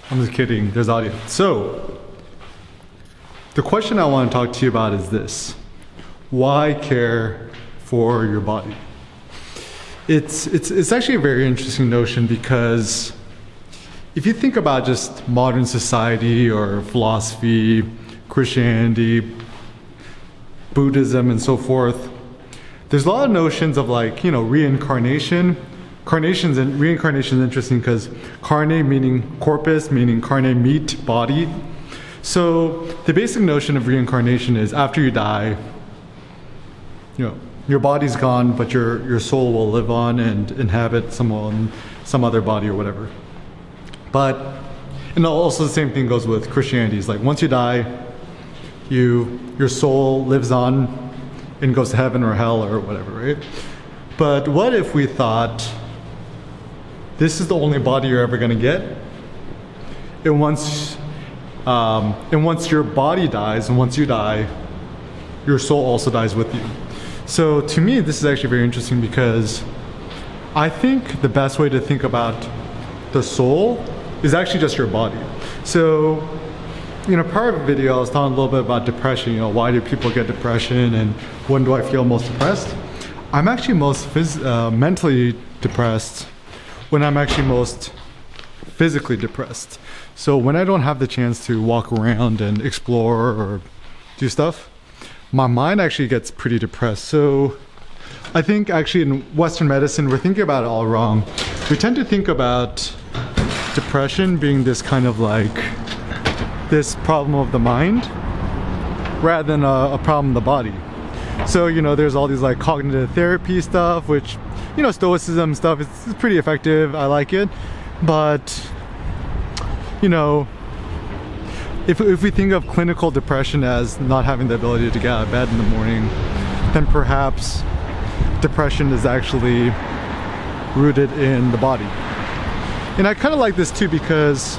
I'm just kidding, there's audio. So, the question I want to talk to you about is this. Why care for your body? It's actually a very interesting notion because if you think about just modern society or philosophy, Christianity, Buddhism and so forth, there's a lot of notions of reincarnation. Reincarnation is interesting because carne meaning corpus, meaning carne meat, body. So the basic notion of reincarnation is after you die, your body's gone, but your soul will live on and inhabit some other body or whatever. And also the same thing goes with Christianity. It's like once you die, your soul lives on and goes to heaven or hell or whatever, right? But what if we thought this is the only body you're ever going to get, and once your body dies, and once you die, your soul also dies with you. So to me, this is actually very interesting because I think the best way to think about the soul is actually just your body. So in a prior video, I was talking a little bit about depression. Why do people get depression, and when do I feel most depressed? I'm actually most mentally depressed when I'm actually most physically depressed. So when I don't have the chance to walk around and explore or do stuff, my mind actually gets pretty depressed. So I think actually in Western medicine, we're thinking about it all wrong. We tend to think about depression being this kind of this problem of the mind rather than a problem of the body. So there's all these cognitive therapy stuff, which stoicism stuff is pretty effective. I like it, but if we think of clinical depression as not having the ability to get out of bed in the morning, then perhaps depression is actually rooted in the body. And I kind of like this too because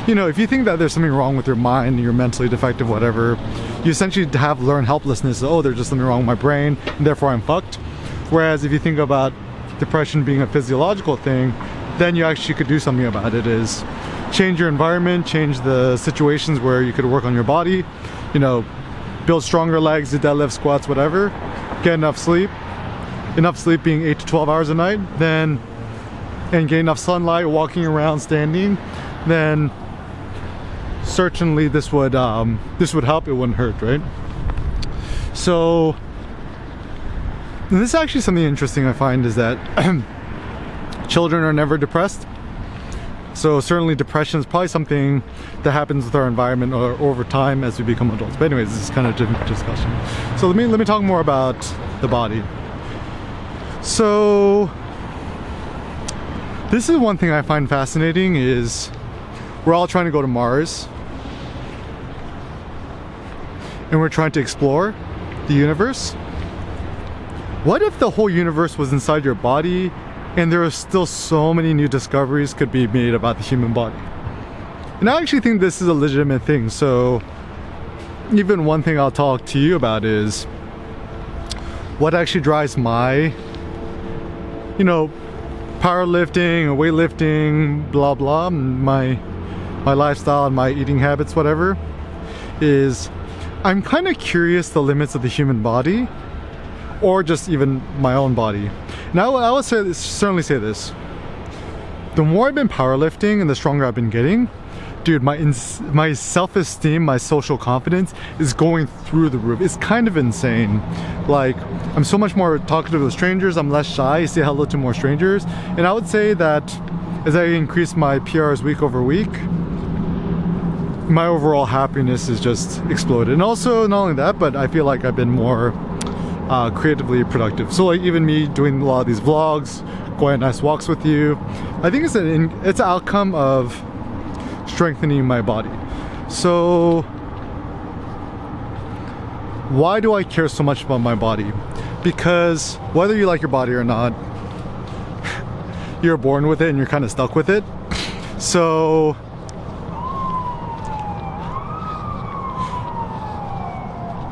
if you think that there's something wrong with your mind, you're mentally defective, whatever, you essentially have learned helplessness. Oh, there's just something wrong with my brain, and therefore I'm fucked. Whereas if you think about depression being a physiological thing, then you actually could do something about it. Is change your environment, change the situations where you could work on your body, build stronger legs, do deadlift, squats, whatever, get enough sleep being 8 to 12 hours a night, and get enough sunlight, walking around, standing, then certainly this would help. It wouldn't hurt, right? So this is actually something interesting I find is that children are never depressed. So certainly depression is probably something that happens with our environment or over time as we become adults. But anyways, this is kind of a different discussion. So let me talk more about the body. So this is one thing I find fascinating is we're all trying to go to Mars. And we're trying to explore the universe. What if the whole universe was inside your body and there are still so many new discoveries could be made about the human body? And I actually think this is a legitimate thing. So even one thing I'll talk to you about is what actually drives my, powerlifting or weightlifting, blah, blah, my lifestyle and my eating habits, whatever, is I'm kind of curious the limits of the human body, or just even my own body. Now I would certainly say this. The more I've been powerlifting and the stronger I've been getting, dude, my self-esteem, my social confidence is going through the roof. It's kind of insane. I'm so much more talkative with strangers. I'm less shy. I say hello to more strangers. And I would say that as I increase my PRs week over week, my overall happiness is just exploded. And also not only that, but I feel like I've been more creatively productive. So even me doing a lot of these vlogs, going on nice walks with you, I think it's an outcome of strengthening my body. So why do I care so much about my body? Because whether you like your body or not, you're born with it and you're kind of stuck with it. So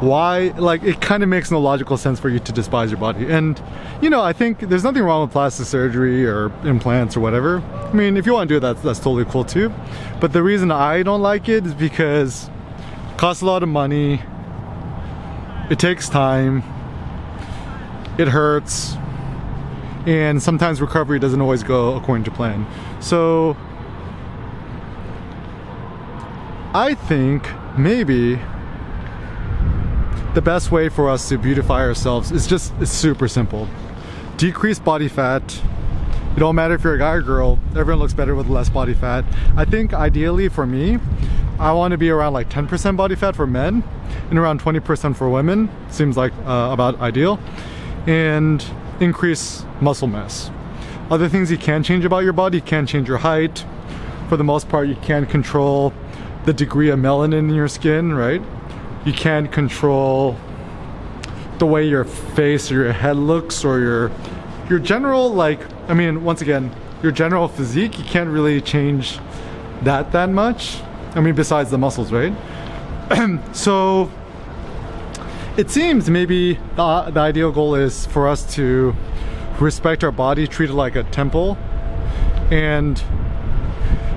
why, like, it kind of makes no logical sense for you to despise your body. And you know, I think there's nothing wrong with plastic surgery or implants or whatever. I mean, if you want to do that, that's totally cool too. But the reason I don't like it is because it costs a lot of money, it takes time, it hurts, and sometimes recovery doesn't always go according to plan. So I think maybe the best way for us to beautify ourselves is it's super simple. Decrease body fat. It don't matter if you're a guy or girl, everyone looks better with less body fat. I think ideally for me, I want to be around like 10% body fat for men and around 20% for women. Seems like about ideal. And increase muscle mass. Other things you can change about your body, you can change your height. For the most part, you can control the degree of melanin in your skin, right? You can't control the way your face or your head looks, or your general, like, I mean, once again, your general physique, you can't really change that much. I mean, besides the muscles, right? So it seems maybe the ideal goal is for us to respect our body, treat it like a temple, and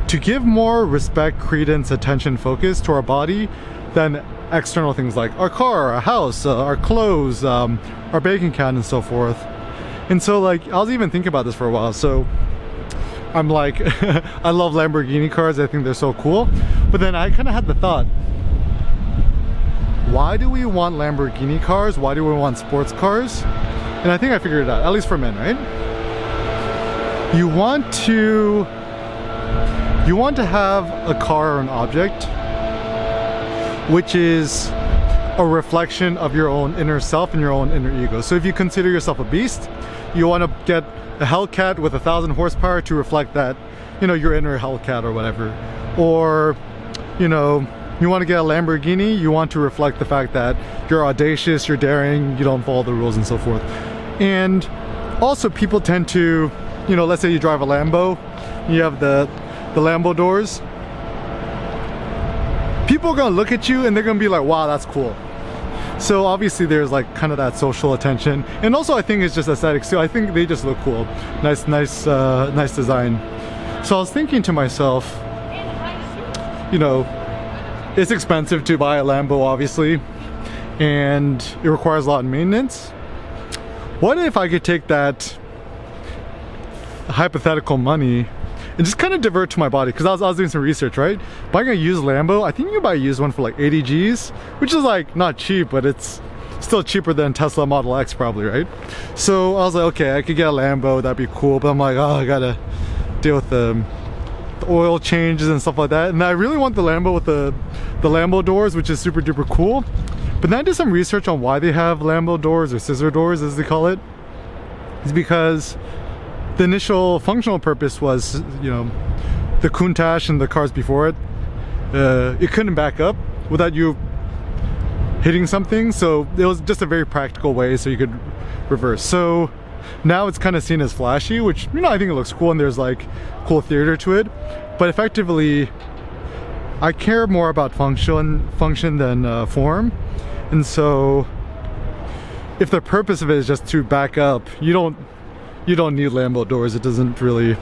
to give more respect, credence, attention, focus to our body than external things like our car, our house, our clothes, our bank account, and so forth. And so, like, I was even thinking about this for a while. So I'm like, I love Lamborghini cars. I think they're so cool. But then I kind of had the thought, why do we want Lamborghini cars? Why do we want sports cars? And I think I figured it out, at least for men, right? You want to have a car or an object which is a reflection of your own inner self and your own inner ego. So if you consider yourself a beast, you want to get a Hellcat with 1,000 horsepower to reflect that, you know, your inner Hellcat or whatever. Or, you know, you want to get a Lamborghini, you want to reflect the fact that you're audacious, you're daring, you don't follow the rules, and so forth. And also people tend to, you know, let's say you drive a Lambo, you have the Lambo doors. People are gonna look at you and they're gonna be like, wow, that's cool. So obviously there's like kind of that social attention, and also I think it's just aesthetics too. I think they just look cool. Nice design. So I was thinking to myself, you know, it's expensive to buy a Lambo, obviously, and it requires a lot of maintenance. What if I could take that hypothetical money and just kind of divert to my body? Because I was doing some research, right? Buying a used Lambo, I think you can buy a used one for like 80 G's, which is like not cheap, but it's still cheaper than Tesla Model X probably, right? So I was like, okay, I could get a Lambo, that'd be cool. But I'm like, oh, I gotta deal with the oil changes and stuff like that. And I really want the Lambo with the Lambo doors, which is super duper cool. But then I did some research on why they have Lambo doors, or scissor doors as they call it. It's because the initial functional purpose was, you know, the Countach and the cars before it, it couldn't back up without you hitting something, so it was just a very practical way so you could reverse. So now it's kind of seen as flashy, which, you know, I think it looks cool and there's like cool theater to it, but effectively I care more about function than form. And so if the purpose of it is just to back up, you don't need Lambo doors. It doesn't really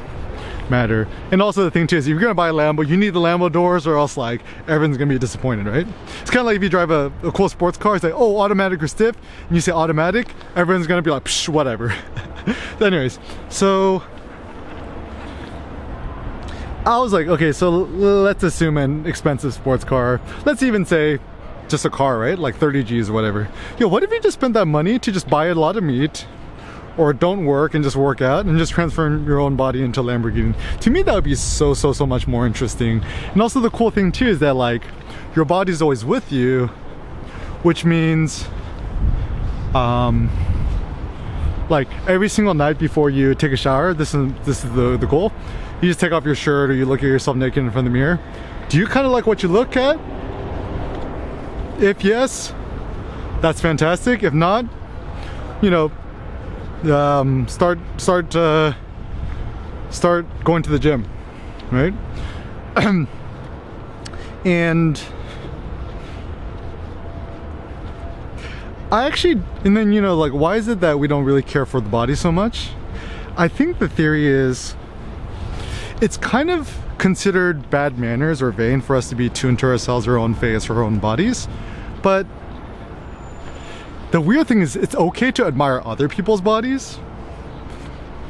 matter. And also the thing too is, if you're gonna buy a Lambo, you need the Lambo doors, or else like everyone's gonna be disappointed, right? It's kind of like if you drive a cool sports car, it's like, oh, automatic or stiff, and you say automatic, everyone's gonna be like, psh, whatever. Anyways, so I was like, okay, so let's assume an expensive sports car, let's even say just a car, right? Like 30 G's or whatever. Yo, what if you just spent that money to just buy a lot of meat, or don't work and just work out and just transform your own body into a Lamborghini? To me, that would be so much more interesting. And also the cool thing too is that like your body's always with you, which means like every single night before you take a shower, this is the goal. You just take off your shirt, or you look at yourself naked in front of the mirror. Do you kind of like what you look at? If yes, that's fantastic. If not, you know, start going to the gym, right? And I actually, and then, you know, like, why is it that we don't really care for the body so much? I think the theory is it's kind of considered bad manners or vain for us to be too into ourselves, our own face, our own bodies. But the weird thing is it's okay to admire other people's bodies,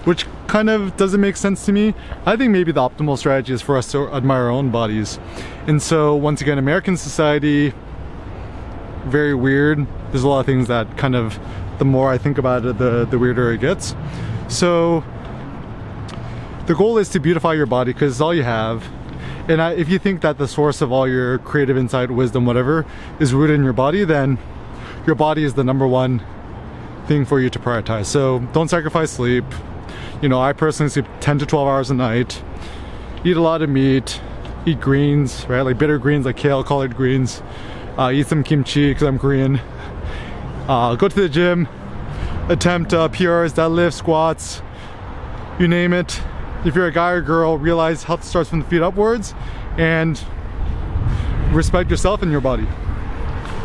which kind of doesn't make sense to me. I think maybe the optimal strategy is for us to admire our own bodies. And so once again, American society, very weird. There's a lot of things that kind of, the more I think about it, the weirder it gets. So the goal is to beautify your body because it's all you have. And if you think that the source of all your creative insight, wisdom, whatever, is rooted in your body, then your body is the number one thing for you to prioritize. So don't sacrifice sleep. You know, I personally sleep 10 to 12 hours a night, eat a lot of meat, eat greens, right? Like bitter greens, like kale, collard greens, eat some kimchi because I'm Korean. Go to the gym, attempt PRs, deadlifts, squats, you name it. If you're a guy or girl, realize health starts from the feet upwards and respect yourself and your body.